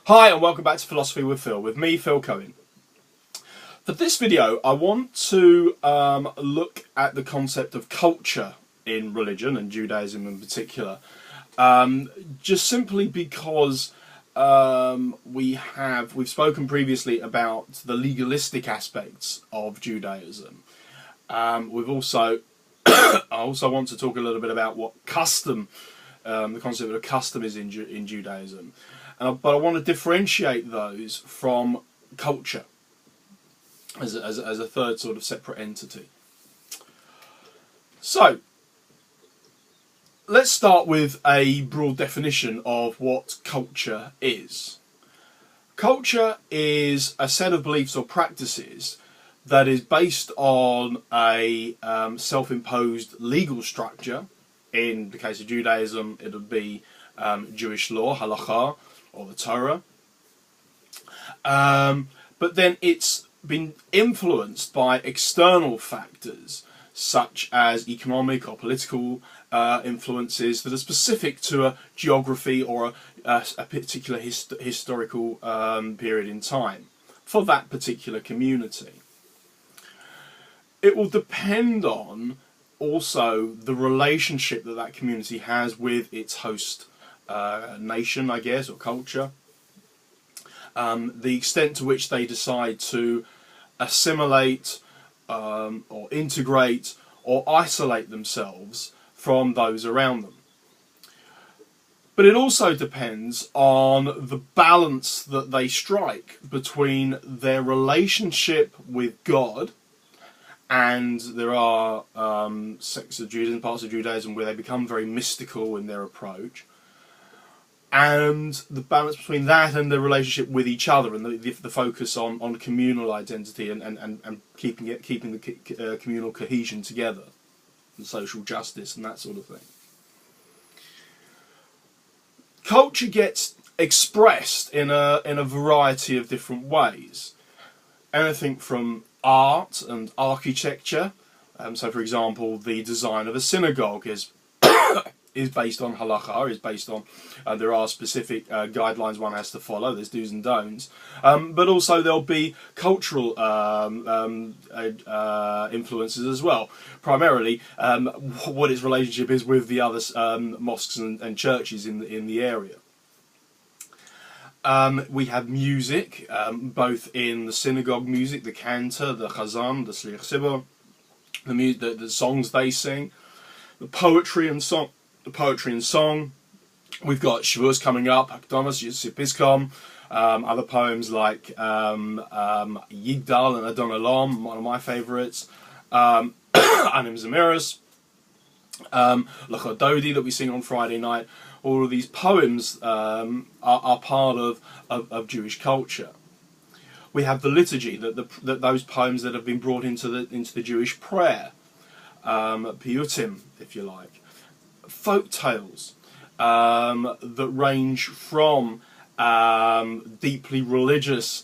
Hi and welcome back to Philosophy with Phil, with me, Phil Cohen. For this video, I want to look at the concept of culture in religion, and Judaism in particular, just simply because we've spoken previously about the legalistic aspects of Judaism. I also want to talk a little bit about what custom, the concept of custom is in Judaism. But I want to differentiate those from culture as a third sort of separate entity. So, let's start with a broad definition of what culture is. Culture is a set of beliefs or practices that is based on a self-imposed legal structure. In the case of Judaism, it would be Jewish law, halakha, or the Torah. But then it's been influenced by external factors such as economic or political influences that are specific to a geography or a particular historical period in time for that particular community. It will depend on also the relationship that that community has with its host nation, I guess, or culture. The extent to which they decide to assimilate or integrate or isolate themselves from those around them. But it also depends on the balance that they strike between their relationship with God, and there are sects of Judaism, parts of Judaism where they become very mystical in their approach, and the balance between that and the relationship with each other, and the focus on communal identity and keeping the communal cohesion together, and social justice and that sort of thing. Culture gets expressed in a variety of different ways. Anything from art and architecture. So, for example, the design of a synagogue is based on halakha, is based on, there are specific guidelines one has to follow, there's do's and don'ts, but also there'll be cultural influences as well. Primarily, what its relationship is with the other mosques and churches in the area. We have music, both in the synagogue music, the cantor, the chazan, the shliach tzibur, the songs they sing, the poetry and song. We've got Shavuos coming up, Hakdamas, Yisipizkom, other poems like Yigdal and Adon Olam, one of my favourites, Anim Zemiris, L'chododi that we sing on Friday night. All of these poems are part of Jewish culture. We have the liturgy, that those poems that have been brought into the Jewish prayer, piyutim, if you like. Folk tales that range from deeply religious,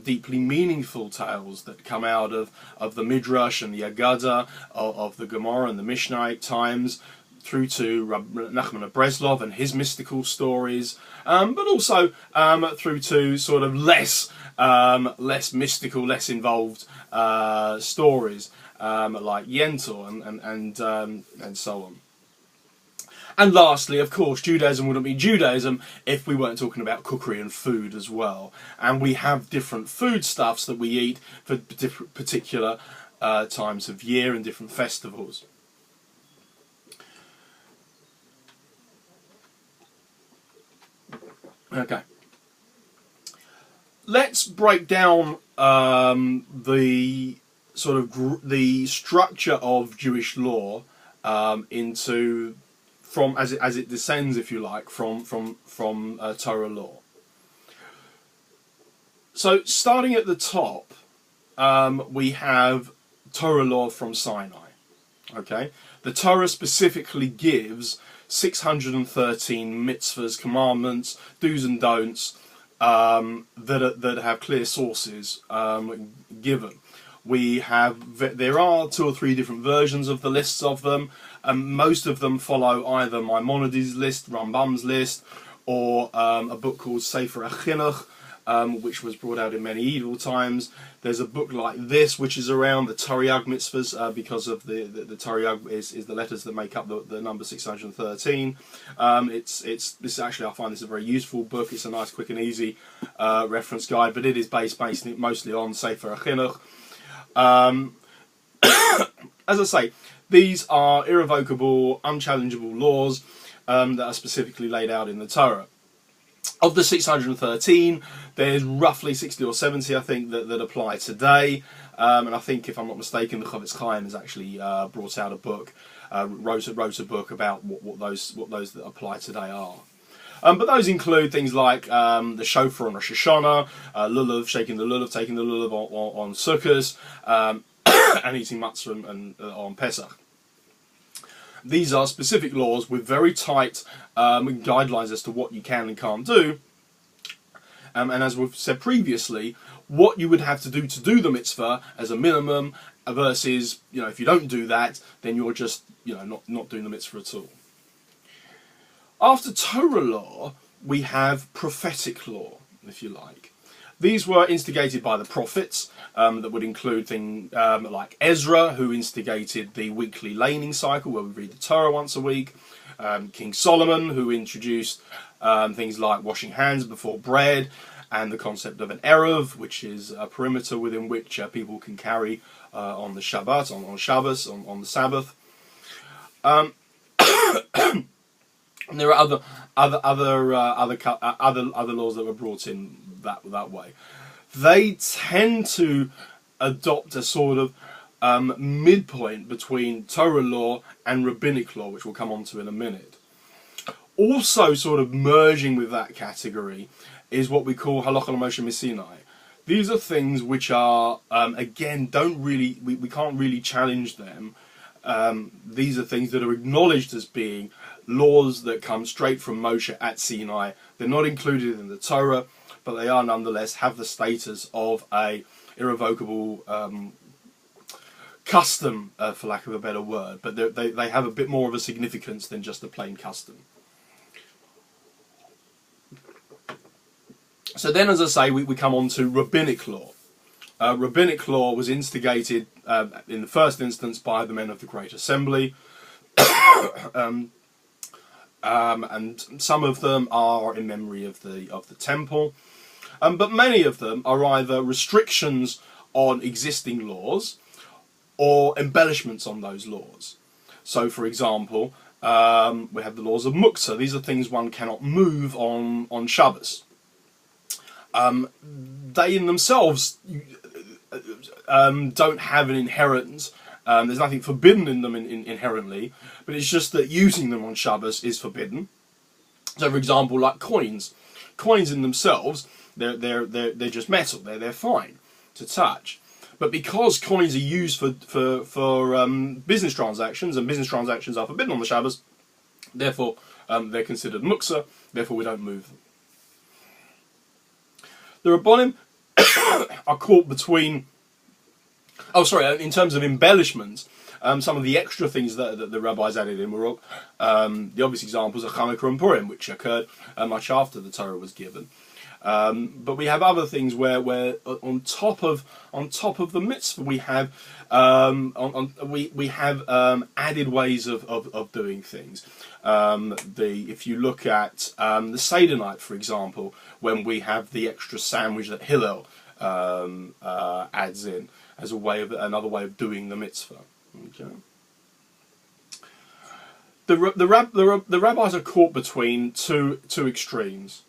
deeply meaningful tales that come out of the Midrash and the Agada, of the Gemara and the Mishnah times, through to Nachman of Breslov and his mystical stories, but also through to sort of less mystical, less involved stories like Yentl and so on. And lastly, of course, Judaism wouldn't be Judaism if we weren't talking about cookery and food as well. And we have different foodstuffs that we eat for different particular times of year and different festivals. Okay. Let's break down the sort of the structure of Jewish law into as it descends, if you like, from Torah law. So, starting at the top, we have Torah law from Sinai. Okay, the Torah specifically gives 613 mitzvahs, commandments, do's and don'ts that have clear sources given. There are 2 or 3 different versions of the lists of them. Most of them follow either Maimonides' list, Rambam's list, or a book called Sefer Achinuch, which was brought out in medieval times. There's a book like this, which is around the Torah mitzvahs, because of the Torah is the letters that make up the number 613. This actually, I find this a very useful book. It's a nice, quick and easy reference guide, but it is based mostly on Sefer Achinuch. As I say, these are irrevocable, unchallengeable laws that are specifically laid out in the Torah. Of the 613, there's roughly 60 or 70, I think, that apply today. And I think, if I'm not mistaken, the Chavetz Chaim has actually brought out a book, wrote a book about what those that apply today are. But those include things like the shofar on Rosh Hashanah, lulav, shaking the lulav, taking the lulav on Sukkot, and eating matzah on Pesach. These are specific laws with very tight guidelines as to what you can and can't do. And as we've said previously, what you would have to do the mitzvah as a minimum versus, if you don't do that, then you're just, not doing the mitzvah at all. After Torah law, we have prophetic law, if you like. These were instigated by the prophets, that would include things like Ezra, who instigated the weekly laning cycle, where we read the Torah once a week. King Solomon, who introduced things like washing hands before bread, and the concept of an eruv, which is a perimeter within which people can carry on the Shabbat, on Shabbos, on the Sabbath. And there are other laws that were brought in that way. They tend to adopt a sort of midpoint between Torah law and rabbinic law, which we'll come on to in a minute. Also, sort of merging with that category is what we call halacha l'Moshe Sinai. These are things which are again we can't really challenge them. These are things that are acknowledged as being laws that come straight from Moshe at Sinai. They're not included in the Torah, but they are nonetheless have the status of a irrevocable custom, for lack of a better word. But they have a bit more of a significance than just a plain custom. So then, as I say, we come on to rabbinic law. Rabbinic law was instigated in the first instance by the men of the Great Assembly. And some of them are in memory of the temple, but many of them are either restrictions on existing laws or embellishments on those laws. So, for example, we have the laws of muktzah. These are things one cannot move on Shabbos. They in themselves don't have an inherent. There's nothing forbidden in them inherently, but it's just that using them on Shabbos is forbidden. So, for example, like coins in themselves, they're just metal. They're fine to touch, but because coins are used for business transactions, and business transactions are forbidden on the Shabbos, therefore they're considered muktzah. Therefore, we don't move them. The Rabbonim are caught between. Oh, sorry. In terms of embellishments, some of the extra things that the rabbis added in were the obvious examples of Hanukkah and Purim, which occurred much after the Torah was given. But we have other things where on top of the mitzvah we have added ways of doing things. If you look at the Seder night, for example, when we have the extra sandwich that Hillel adds in as another way of doing the mitzvah. Okay. The rabbis are caught between two extremes.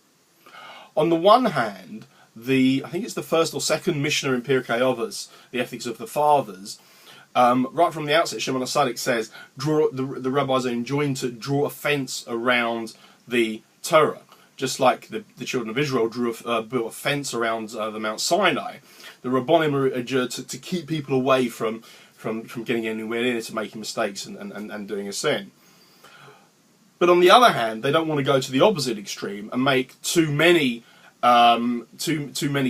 On the one hand, I think it's the first or second Mishnah in Pirkei Avos, the Ethics of the Fathers, right from the outset, Shimon HaTzadik says the rabbis are enjoined to draw a fence around the Torah, just like the children of Israel built a fence around the Mount Sinai. The Rabbonim are adjured to keep people away from getting anywhere near to making mistakes and doing a sin. But on the other hand, they don't want to go to the opposite extreme and make too many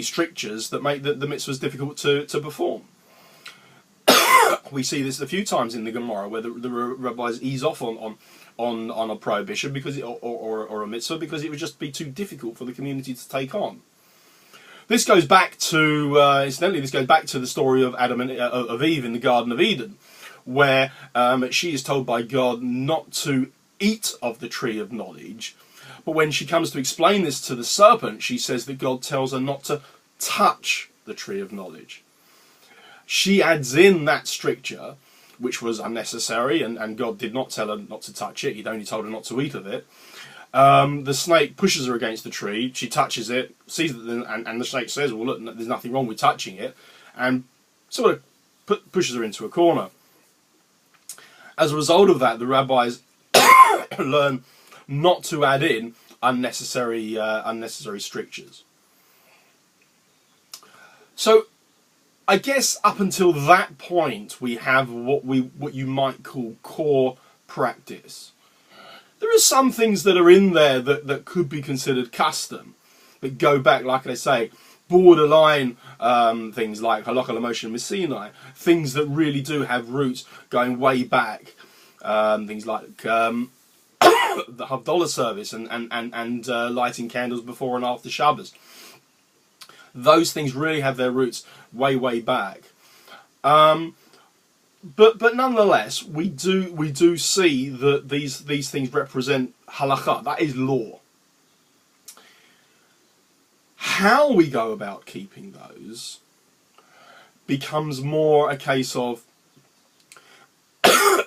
strictures that make the mitzvahs difficult to perform. We see this a few times in the Gemara, where the rabbis ease off on on a prohibition because or a mitzvah because it would just be too difficult for the community to take on. This goes back to incidentally, this goes back to the story of Adam and of Eve in the Garden of Eden, where she is told by God not to eat of the tree of knowledge, but when she comes to explain this to the serpent, she says that God tells her not to touch the tree of knowledge. She adds in that stricture, which was unnecessary, and God did not tell her not to touch it. He'd only told her not to eat of it. The snake pushes her against the tree. She touches it, sees it, and the snake says, well, look, there's nothing wrong with touching it, and sort of pushes her into a corner. As a result of that, the rabbis learn not to add in unnecessary strictures. So, I guess up until that point, we have what you might call core practice. There are some things that are in there that could be considered custom, that go back, like I say, borderline things like halakha l'moshe Sinai, things that really do have roots going way back, things like the Havdalah service and lighting candles before and after Shabbos. Those things really have their roots way back, but nonetheless, we do see that these things represent halakha. That is law. How we go about keeping those becomes more a case of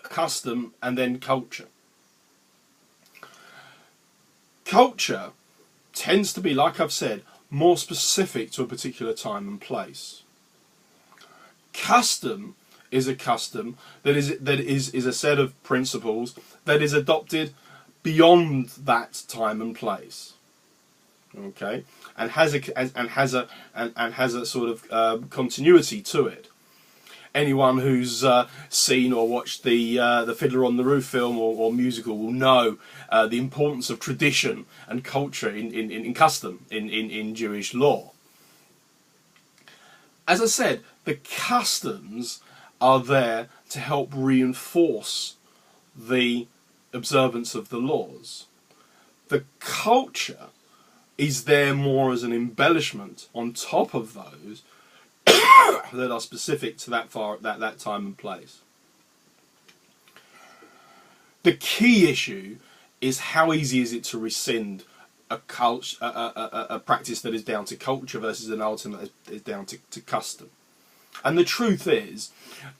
custom and then culture. Culture tends to be, like I've said, more specific to a particular time and place. Custom is a custom that is a set of principles that is adopted beyond that time and place. Okay, and has a sort of continuity to it. Anyone who's seen or watched the Fiddler on the Roof film or musical will know the importance of tradition and culture in custom in Jewish law. As I said, the customs are there to help reinforce the observance of the laws. The culture is there more as an embellishment on top of those that are specific to that time and place. The key issue is how easy is it to rescind a practice that is down to culture versus an ultimate that is down to custom. And the truth is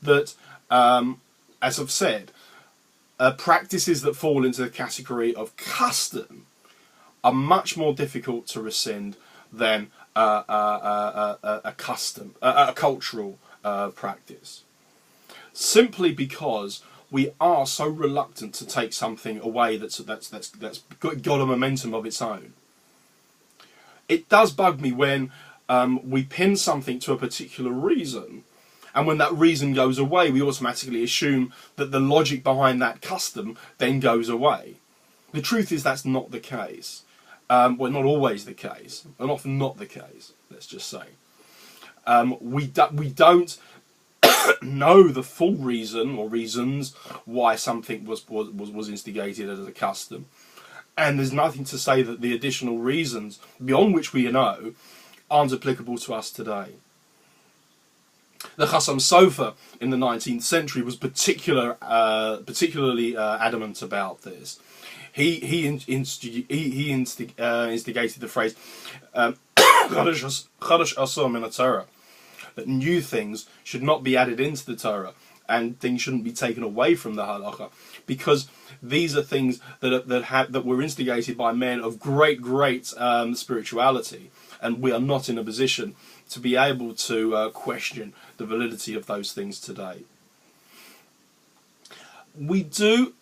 that, as I've said, practices that fall into the category of custom are much more difficult to rescind than a cultural practice. Simply because we are so reluctant to take something away that's got a momentum of its own. It does bug me when we pin something to a particular reason, and when that reason goes away, we automatically assume that the logic behind that custom then goes away. The truth is that's not the case. Well, not always the case, and often not the case, let's just say. We don't know the full reason or reasons why something was instigated as a custom, and there's nothing to say that the additional reasons beyond which we know aren't applicable to us today. The Chassam Sofer in the 19th century was particularly adamant about this. He instigated the phrase "Chadash asor min Torah," that new things should not be added into the Torah, and things shouldn't be taken away from the halacha, because these are things that were instigated by men of great spirituality, and we are not in a position to be able to question the validity of those things today. We do